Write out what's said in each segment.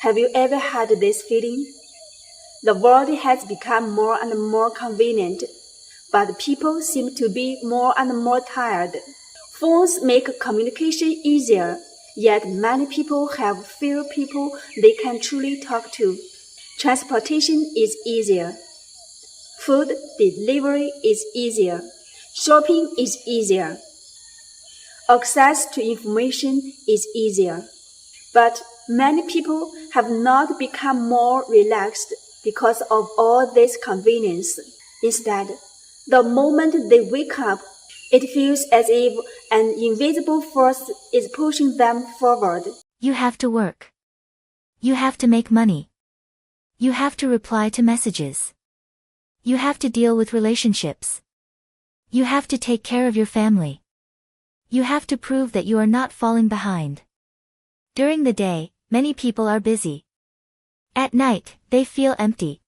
Have you ever had this feeling? The world has become more and more convenient, but people seem to be more and more tired. Phones make communication easier, yet many people have fewer people they can truly talk to. Transportation is easier. Food delivery is easier. Shopping is easier. Access to information is easier. But many people have not become more relaxed because of all this convenience. Instead, the moment they wake up, it feels as if an invisible force is pushing them forward. You have to work. You have to make money. You have to reply to messages. You have to deal with relationships. You have to take care of your family. You have to prove that you are not falling behind. During the day, many people are busy. At night, they feel empty.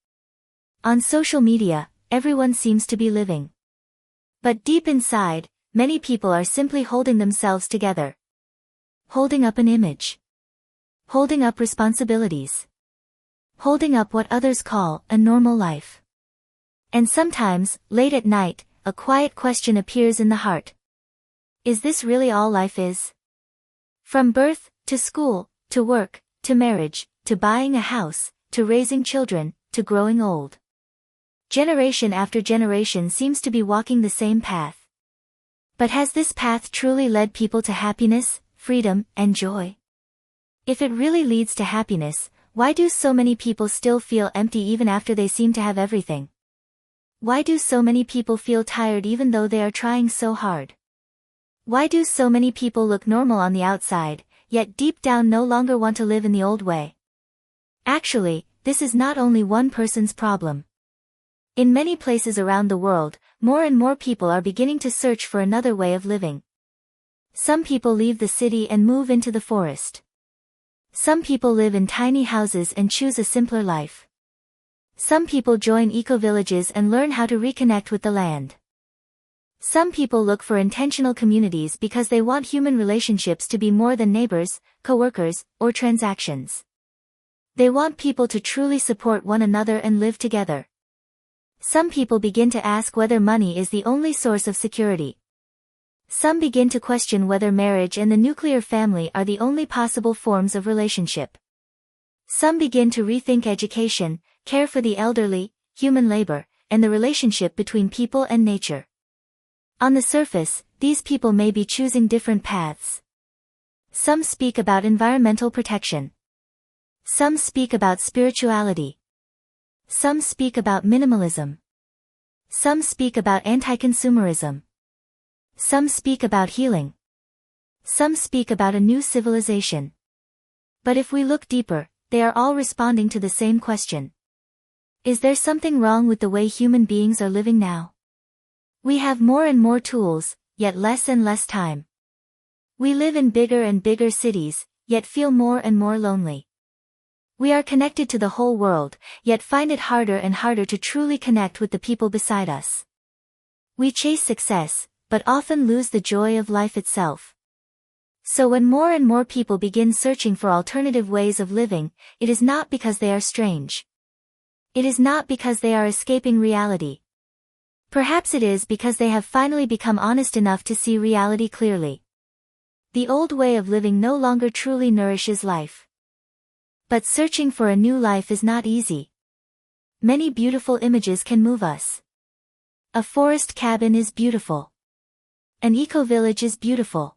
On social media, everyone seems to be living. But deep inside, many people are simply holding themselves together. Holding up an image. Holding up responsibilities. Holding up what others call a normal life. And sometimes, late at night, a quiet question appears in the heart. Is this really all life is? From birth, to school, to work, to marriage, to buying a house, to raising children, to growing old. Generation after generation seems to be walking the same path. But has this path truly led people to happiness, freedom, and joy? If it really leads to happiness, why do so many people still feel empty even after they seem to have everything? Why do so many people feel tired even though they are trying so hard? Why do so many people look normal on the outside, yet deep down no longer want to live in the old way? Actually, this is not only one person's problem. In many places around the world, more and more people are beginning to search for another way of living. Some people leave the city and move into the forest. Some people live in tiny houses and choose a simpler life. Some people join eco-villages and learn how to reconnect with the land. Some people look for intentional communities because they want human relationships to be more than neighbors, co-workers, or transactions. They want people to truly support one another and live together. Some people begin to ask whether money is the only source of security. Some begin to question whether marriage and the nuclear family are the only possible forms of relationship. Some begin to rethink education, care for the elderly, human labor, and the relationship between people and nature. On the surface, these people may be choosing different paths. Some speak about environmental protection. Some speak about spirituality. Some speak about minimalism. Some speak about anti-consumerism. Some speak about healing. Some speak about a new civilization. But if we look deeper, they are all responding to the same question. Is there something wrong with the way human beings are living now? We have more and more tools, yet less and less time. We live in bigger and bigger cities, yet feel more and more lonely. We are connected to the whole world, yet find it harder and harder to truly connect with the people beside us. We chase success, but often lose the joy of life itself. So when more and more people begin searching for alternative ways of living, it is not because they are strange. It is not because they are escaping reality. Perhaps it is because they have finally become honest enough to see reality clearly. The old way of living no longer truly nourishes life. But searching for a new life is not easy. Many beautiful images can move us. A forest cabin is beautiful. An eco-village is beautiful.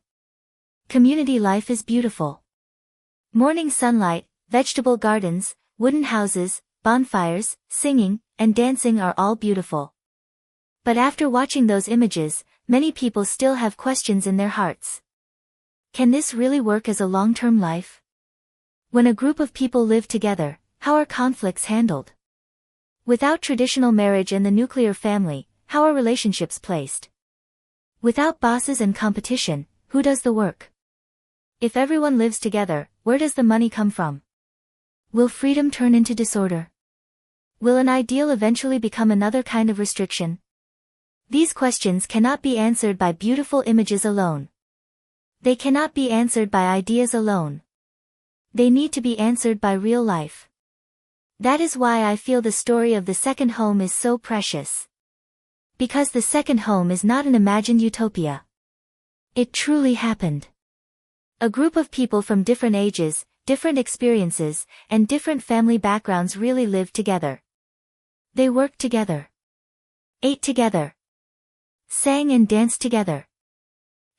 Community life is beautiful. Morning sunlight, vegetable gardens, wooden houses, bonfires, singing, and dancing are all beautiful. But after watching those images, many people still have questions in their hearts. Can this really work as a long-term life? When a group of people live together, how are conflicts handled? Without traditional marriage and the nuclear family, how are relationships placed? Without bosses and competition, who does the work? If everyone lives together, where does the money come from? Will freedom turn into disorder? Will an ideal eventually become another kind of restriction? These questions cannot be answered by beautiful images alone. They cannot be answered by ideas alone. They need to be answered by real life. That is why I feel the story of the second home is so precious. Because the second home is not an imagined utopia. It truly happened. A group of people from different ages, different experiences, and different family backgrounds really lived together. They worked together. Ate together. Sang and danced together.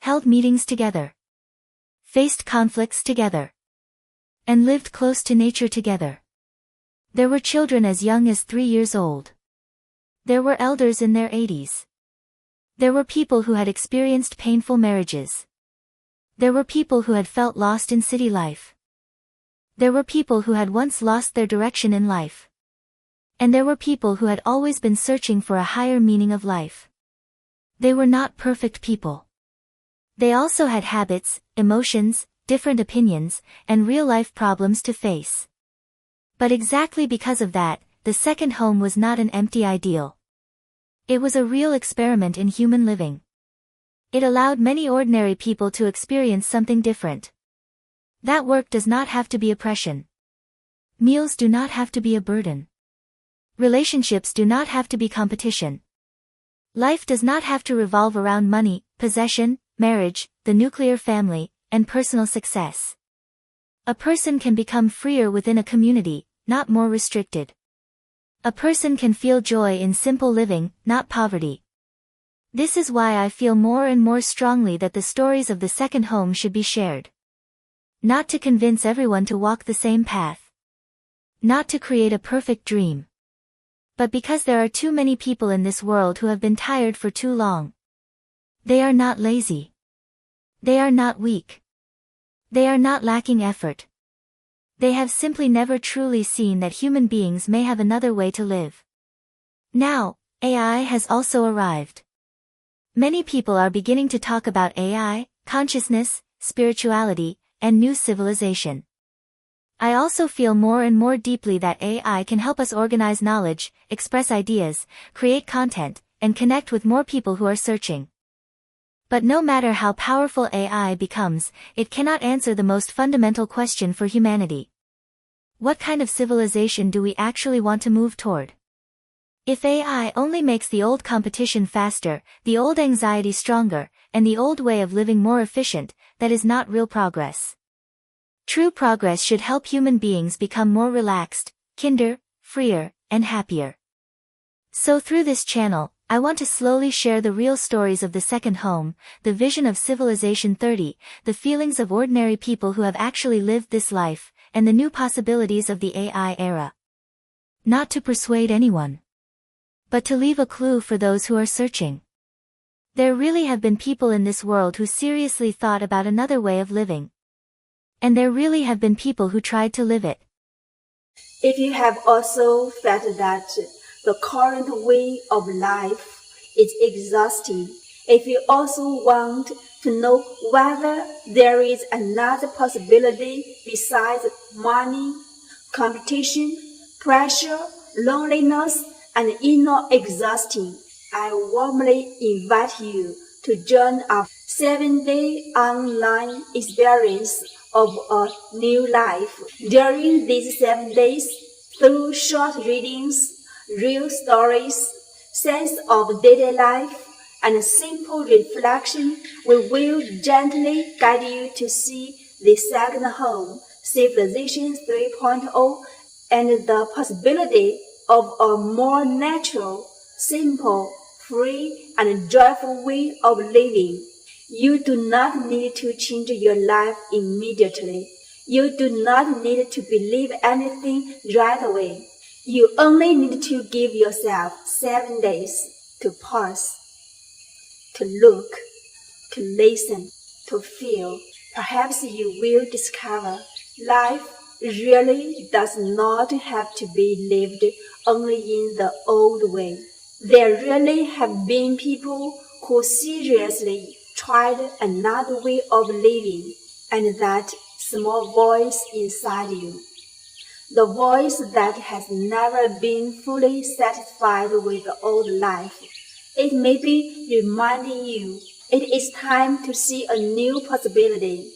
Held meetings together. Faced conflicts together. And lived close to nature together. There were children as young as 3 years old. There were elders in their 80s. There were people who had experienced painful marriages. There were people who had felt lost in city life. There were people who had once lost their direction in life. And there were people who had always been searching for a higher meaning of life. They were not perfect people. They also had habits, emotions, different opinions, and real-life problems to face. But exactly because of that, the second home was not an empty ideal. It was a real experiment in human living. It allowed many ordinary people to experience something different. That work does not have to be oppression. Meals do not have to be a burden. Relationships do not have to be competition. Life does not have to revolve around money, possession, marriage, the nuclear family, and personal success. A person can become freer within a community, not more restricted. A person can feel joy in simple living, not poverty. This is why I feel more and more strongly that the stories of the second home should be shared. Not to convince everyone to walk the same path. Not to create a perfect dream. But because there are too many people in this world who have been tired for too long. They are not lazy. They are not weak. They are not lacking effort. They have simply never truly seen that human beings may have another way to live. Now, AI has also arrived. Many people are beginning to talk about AI, consciousness, spirituality, and new civilization. I also feel more and more deeply that AI can help us organize knowledge, express ideas, create content, and connect with more people who are searching. But no matter how powerful AI becomes, it cannot answer the most fundamental question for humanity. What kind of civilization do we actually want to move toward? If AI only makes the old competition faster, the old anxiety stronger, and the old way of living more efficient, that is not real progress. True progress should help human beings become more relaxed, kinder, freer, and happier. So through this channel, I want to slowly share the real stories of the second home, the vision of Civilization 30, the feelings of ordinary people who have actually lived this life, and the new possibilities of the AI era. Not to persuade anyone, but to leave a clue for those who are searching. There really have been people in this world who seriously thought about another way of living. And there really have been people who tried to live it. If you have also felt that the current way of life is exhausting, if you also want to know whether there is another possibility besides money, competition, pressure, loneliness, and inner exhausting, I warmly invite you to join our 7-day online experience of a new life. During these 7 days, through short readings, real stories, sense of daily life, and simple reflection, we will gently guide you to see the second home, Civilization 3.0, and the possibility of a more natural, simple, free, and joyful way of living. You do not need to change your life immediately. You do not need to believe anything right away. You only need to give yourself 7 days to pause, to look, to listen, to feel. Perhaps you will discover life really does not have to be lived only in the old way. There really have been people who seriously tried another way of living, and that small voice inside you, the voice that has never been fully satisfied with the old life, it may be reminding you it is time to see a new possibility.